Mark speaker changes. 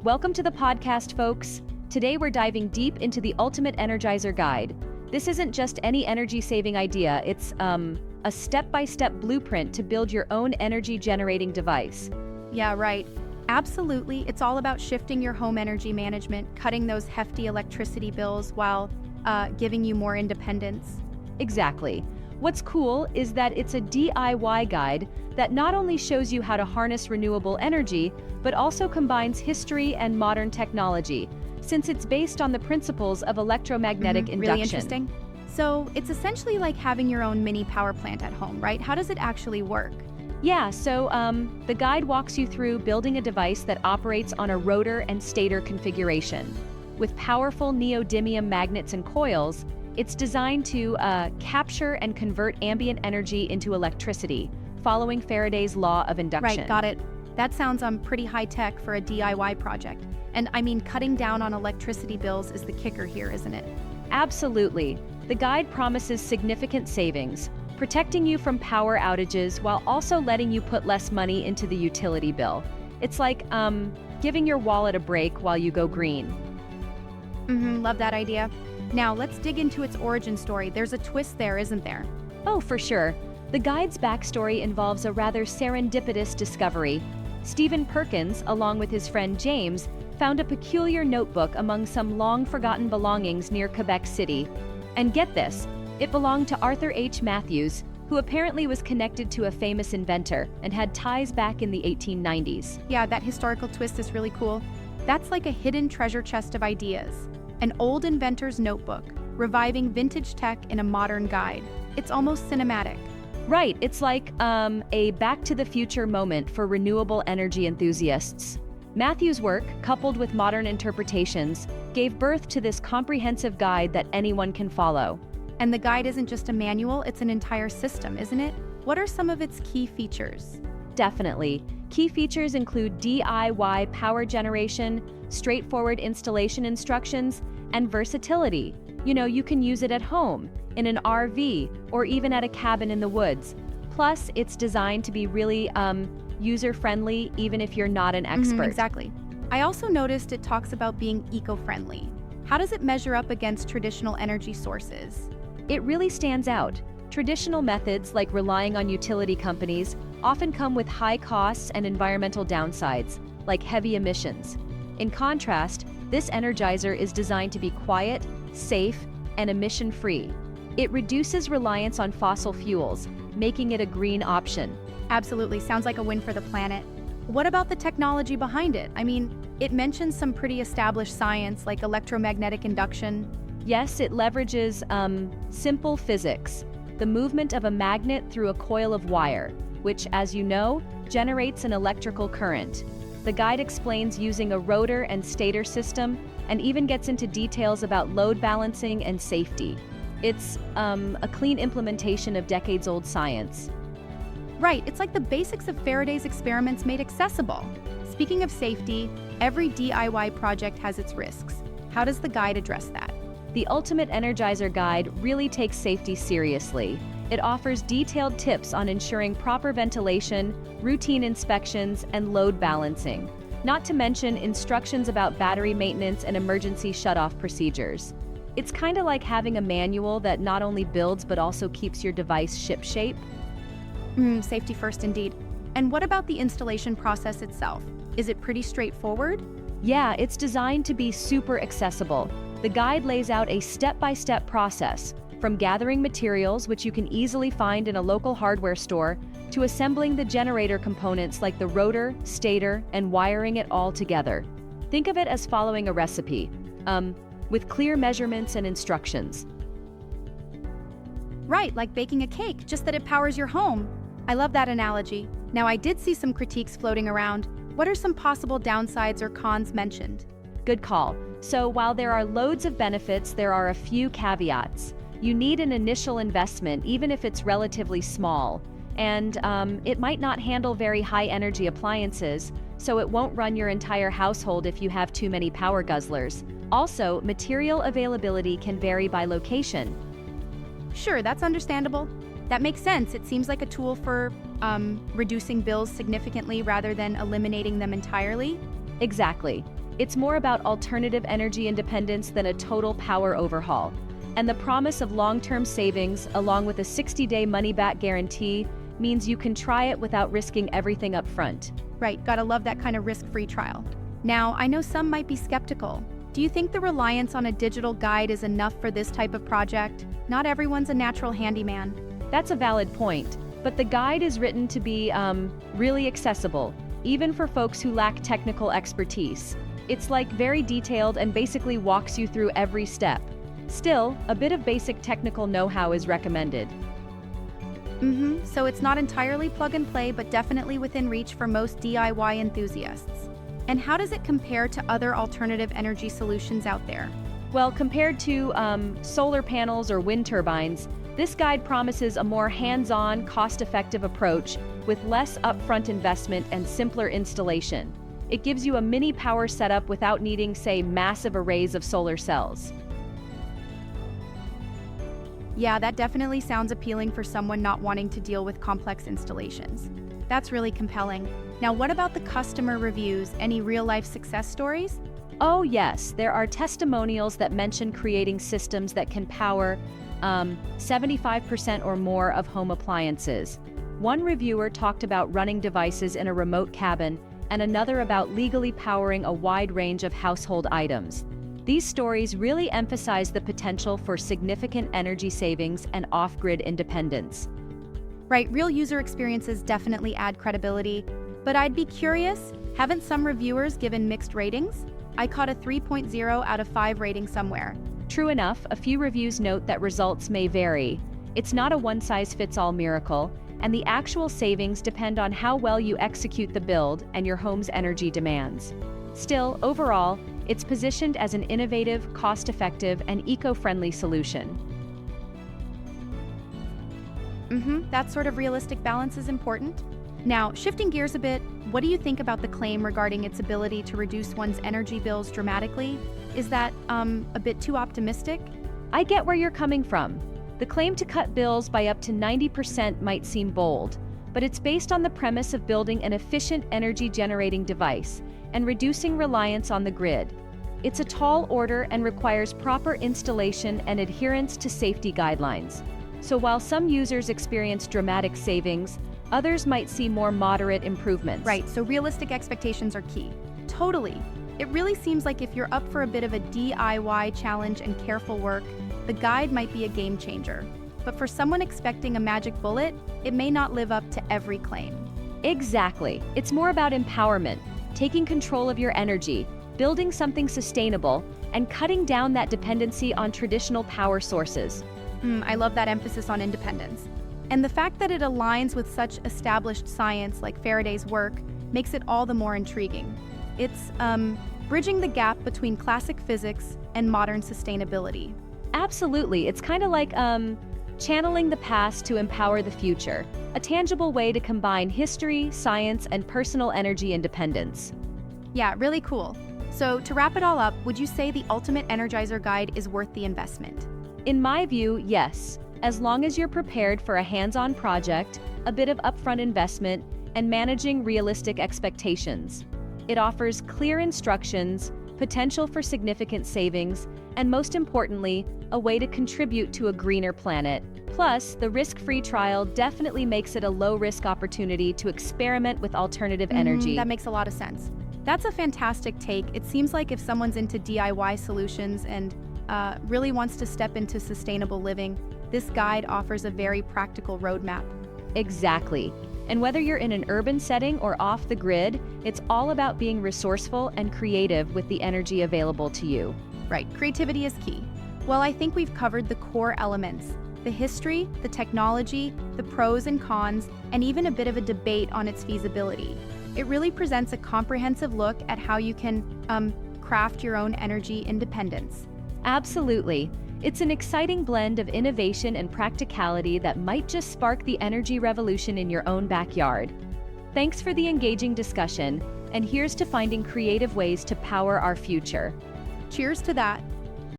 Speaker 1: Welcome to the podcast, folks. Today we're diving deep into the Ultimate Energizer Guide. This isn't just any energy-saving idea, it's a step-by-step blueprint to build your own energy-generating device.
Speaker 2: Yeah, right. Absolutely. It's all about shifting your home energy management, cutting those hefty electricity bills while giving you more independence.
Speaker 1: Exactly. What's cool is that it's a DIY guide that not only shows you how to harness renewable energy, but also combines history and modern technology, since it's based on the principles of electromagnetic induction.
Speaker 2: Really interesting. So it's essentially like having your own mini power plant at home, right? How does it actually work?
Speaker 1: Yeah, so the guide walks you through building a device that operates on a rotor and stator configuration. With powerful neodymium magnets and coils, it's designed to capture and convert ambient energy into electricity, following Faraday's law of induction.
Speaker 2: Right, got it. That sounds pretty high-tech for a DIY project. And I mean, cutting down on electricity bills is the kicker here, isn't it?
Speaker 1: Absolutely. The guide promises significant savings, protecting you from power outages while also letting you put less money into the utility bill. It's like giving your wallet a break while you go green.
Speaker 2: Love that idea. Now, let's dig into its origin story. There's a twist there, isn't there?
Speaker 1: Oh, for sure. The guide's backstory involves a rather serendipitous discovery. Stephen Perkins, along with his friend James, found a peculiar notebook among some long-forgotten belongings near Quebec City. And get this, it belonged to Arthur H. Matthews, who apparently was connected to a famous inventor and had ties back in the 1890s.
Speaker 2: Yeah, that historical twist is really cool. That's like a hidden treasure chest of ideas. An old inventor's notebook, reviving vintage tech in a modern guide. It's almost cinematic.
Speaker 1: Right, it's like a Back to the Future moment for renewable energy enthusiasts. Matthews' work, coupled with modern interpretations, gave birth to this comprehensive guide that anyone can follow.
Speaker 2: And the guide isn't just a manual, it's an entire system, isn't it? What are some of its key features?
Speaker 1: Definitely. Key features include DIY power generation, straightforward installation instructions, and versatility. You know, you can use it at home, in an RV, or even at a cabin in the woods. Plus, it's designed to be really user-friendly, even if you're not an expert.
Speaker 2: Exactly. I also noticed it talks about being eco-friendly. How does it measure up against traditional energy sources?
Speaker 1: It really stands out. Traditional methods, like relying on utility companies, often come with high costs and environmental downsides, like heavy emissions. In contrast, this Energizer is designed to be quiet, safe, and emission-free. It reduces reliance on fossil fuels, making it a green option.
Speaker 2: Absolutely, sounds like a win for the planet. What about the technology behind it? I mean, it mentions some pretty established science like electromagnetic induction.
Speaker 1: Yes, it leverages simple physics, the movement of a magnet through a coil of wire, which, as you know, generates an electrical current. The guide explains using a rotor and stator system and even gets into details about load balancing and safety. It's a clean implementation of decades-old science.
Speaker 2: Right, it's like the basics of Faraday's experiments made accessible. Speaking of safety, every DIY project has its risks. How does the guide address that?
Speaker 1: The Ultimate Energizer Guide really takes safety seriously. It offers detailed tips on ensuring proper ventilation, routine inspections, and load balancing, not to mention instructions about battery maintenance and emergency shutoff procedures. It's kind of like having a manual that not only builds but also keeps your device shipshape.
Speaker 2: Safety first indeed. And what about the installation process itself? Is it pretty straightforward?
Speaker 1: Yeah, it's designed to be super accessible. The guide lays out a step-by-step process, from gathering materials, which you can easily find in a local hardware store, to assembling the generator components like the rotor, stator, and wiring it all together. Think of it as following a recipe, with clear measurements and instructions.
Speaker 2: Right, like baking a cake, just that it powers your home. I love that analogy. Now, I did see some critiques floating around. What are some possible downsides or cons mentioned?
Speaker 1: Good call. So while there are loads of benefits, there are a few caveats. You need an initial investment, even if it's relatively small. And it might not handle very high energy appliances, so it won't run your entire household if you have too many power guzzlers. Also, material availability can vary by location.
Speaker 2: Sure, that's understandable. That makes sense. It seems like a tool for reducing bills significantly rather than eliminating them entirely.
Speaker 1: Exactly. It's more about alternative energy independence than a total power overhaul. And the promise of long-term savings, along with a 60-day money-back guarantee, means you can try it without risking everything up front.
Speaker 2: Right, gotta love that kind of risk-free trial. Now, I know some might be skeptical. Do you think the reliance on a digital guide is enough for this type of project? Not everyone's a natural handyman.
Speaker 1: That's a valid point, but the guide is written to be, really accessible, even for folks who lack technical expertise. It's like very detailed and basically walks you through every step. Still, a bit of basic technical know-how is recommended.
Speaker 2: So it's not entirely plug and play, but definitely within reach for most DIY enthusiasts. And how does it compare to other alternative energy solutions out there?
Speaker 1: Well, compared to solar panels or wind turbines, this guide promises a more hands-on, cost-effective approach with less upfront investment and simpler installation. It gives you a mini power setup without needing, say, massive arrays of solar cells.
Speaker 2: Yeah, that definitely sounds appealing for someone not wanting to deal with complex installations. That's really compelling. Now, what about the customer reviews? Any real-life success stories?
Speaker 1: Oh yes, there are testimonials that mention creating systems that can power 75% or more of home appliances. One reviewer talked about running devices in a remote cabin, and another about legally powering a wide range of household items. These stories really emphasize the potential for significant energy savings and off-grid independence.
Speaker 2: Right, real user experiences definitely add credibility, but I'd be curious, haven't some reviewers given mixed ratings? I caught a 3.0 out of 5 rating somewhere.
Speaker 1: True enough, a few reviews note that results may vary. It's not a one-size-fits-all miracle, and the actual savings depend on how well you execute the build and your home's energy demands. Still, overall, it's positioned as an innovative, cost-effective, and eco-friendly solution.
Speaker 2: That sort of realistic balance is important. Now, shifting gears a bit, what do you think about the claim regarding its ability to reduce one's energy bills dramatically? Is that, a bit too optimistic?
Speaker 1: I get where you're coming from. The claim to cut bills by up to 90% might seem bold, but it's based on the premise of building an efficient energy-generating device and reducing reliance on the grid. It's a tall order and requires proper installation and adherence to safety guidelines. So while some users experience dramatic savings, others might see more moderate improvements.
Speaker 2: Right, so realistic expectations are key. Totally. It really seems like if you're up for a bit of a DIY challenge and careful work, the guide might be a game changer. But for someone expecting a magic bullet, it may not live up to every claim.
Speaker 1: Exactly. It's more about empowerment, taking control of your energy, building something sustainable, and cutting down that dependency on traditional power sources.
Speaker 2: I love that emphasis on independence. And the fact that it aligns with such established science like Faraday's work makes it all the more intriguing. It's bridging the gap between classic physics and modern sustainability.
Speaker 1: Absolutely. It's kind of like channeling the past to empower the future, a tangible way to combine history, science, and personal energy independence.
Speaker 2: Yeah, really cool. So to wrap it all up, would you say the Ultimate Energizer Guide is worth the investment?
Speaker 1: In my view, yes. As long as you're prepared for a hands-on project, a bit of upfront investment, and managing realistic expectations. It offers clear instructions, potential for significant savings, and most importantly, a way to contribute to a greener planet. Plus, the risk-free trial definitely makes it a low-risk opportunity to experiment with alternative energy.
Speaker 2: That makes a lot of sense. That's a fantastic take. It seems like if someone's into DIY solutions and really wants to step into sustainable living, this guide offers a very practical roadmap.
Speaker 1: Exactly. And whether you're in an urban setting or off the grid, it's all about being resourceful and creative with the energy available to you.
Speaker 2: Right, creativity is key. Well, I think we've covered the core elements: the history, the technology, the pros and cons, and even a bit of a debate on its feasibility. It really presents a comprehensive look at how you can craft your own energy independence.
Speaker 1: Absolutely. It's an exciting blend of innovation and practicality that might just spark the energy revolution in your own backyard. Thanks for the engaging discussion, and here's to finding creative ways to power our future.
Speaker 2: Cheers to that.